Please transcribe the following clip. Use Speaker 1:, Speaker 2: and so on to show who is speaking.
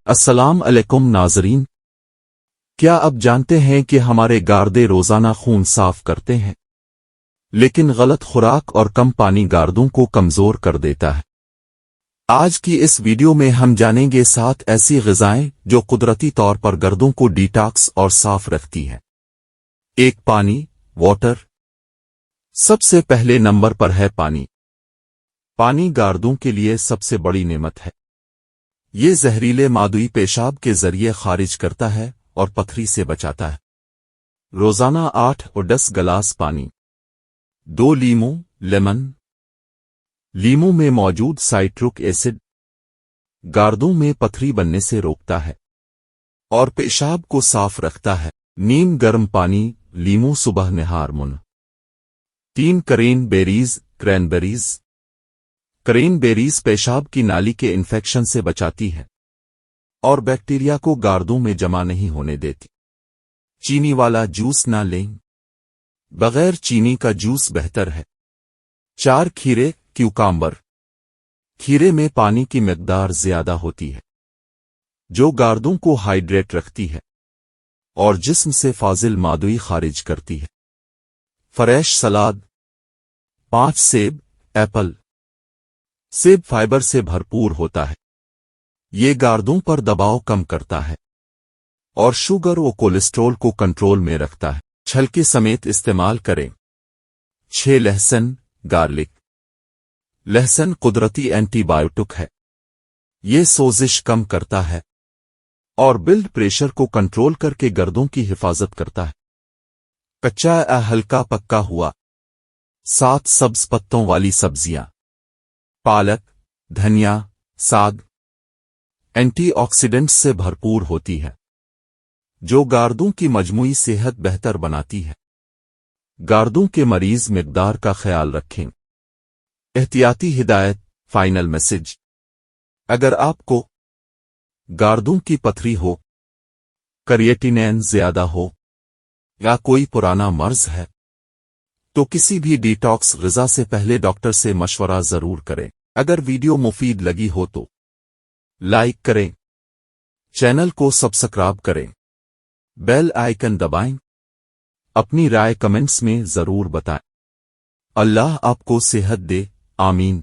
Speaker 1: السلام علیکم ناظرین، کیا اب جانتے ہیں کہ ہمارے گاردے روزانہ خون صاف کرتے ہیں، لیکن غلط خوراک اور کم پانی گاردوں کو کمزور کر دیتا ہے۔ آج کی اس ویڈیو میں ہم جانیں گے 7 ایسی غذائیں جو قدرتی طور پر گردوں کو ڈیٹاکس اور صاف رکھتی ہیں۔ 1. پانی، واٹر۔ سب سے پہلے نمبر پر ہے پانی۔ پانی گاردوں کے لیے سب سے بڑی نعمت ہے۔ یہ زہریلے مادی پیشاب کے ذریعے خارج کرتا ہے اور پتھری سے بچاتا ہے۔ روزانہ 8 اور 10 گلاس پانی۔ 2 لیموں، لیمن۔ لیموں میں موجود سائٹرک ایسڈ گاردوں میں پتھری بننے سے روکتا ہے اور پیشاب کو صاف رکھتا ہے۔ نیم گرم پانی، لیموں صبح نہار من۔ 3 کرین بیریز، کرینبیریز۔ کرین بیریز پیشاب کی نالی کے انفیکشن سے بچاتی ہے اور بیکٹیریا کو گاردوں میں جمع نہیں ہونے دیتی۔ چینی والا جوس نہ لیں، بغیر چینی کا جوس بہتر ہے۔ 4 کھیرے، کیوکامبر۔ کھیرے میں پانی کی مقدار زیادہ ہوتی ہے جو گاردوں کو ہائیڈریٹ رکھتی ہے اور جسم سے فاضل مادی خارج کرتی ہے۔ فریش سلاد۔ 5 سیب، ایپل۔ سیب فائبر سے بھرپور ہوتا ہے۔ یہ گاردوں پر دباؤ کم کرتا ہے اور شوگر و کولیسٹرول کو کنٹرول میں رکھتا ہے۔ چھلکے سمیت استعمال کریں۔ 6 لہسن، گارلک۔ لہسن قدرتی اینٹی بائیوٹک ہے۔ یہ سوزش کم کرتا ہے اور بلڈ پریشر کو کنٹرول کر کے گردوں کی حفاظت کرتا ہے۔ کچا یا ہلکا پکا ہوا۔ 7 سبز پتوں والی سبزیاں۔ پالک، دھنیا، ساگ۔ اینٹی آکسیڈنٹس سے بھرپور ہوتی ہے جو گاردوں کی مجموعی صحت بہتر بناتی ہے۔ گاردوں کے مریض مقدار کا خیال رکھیں۔ احتیاطی ہدایت، فائنل میسج۔ اگر آپ کو گاردوں کی پتھری ہو، کریٹینین زیادہ ہو یا کوئی پرانا مرض ہے تو کسی بھی ڈیٹاکس غذا سے پہلے ڈاکٹر سے مشورہ ضرور کریں۔ اگر ویڈیو مفید لگی ہو تو لائک کریں، چینل کو سبسکرائب کریں، بیل آئیکن دبائیں، اپنی رائے کمنٹس میں ضرور بتائیں۔ اللہ آپ کو صحت دے، آمین۔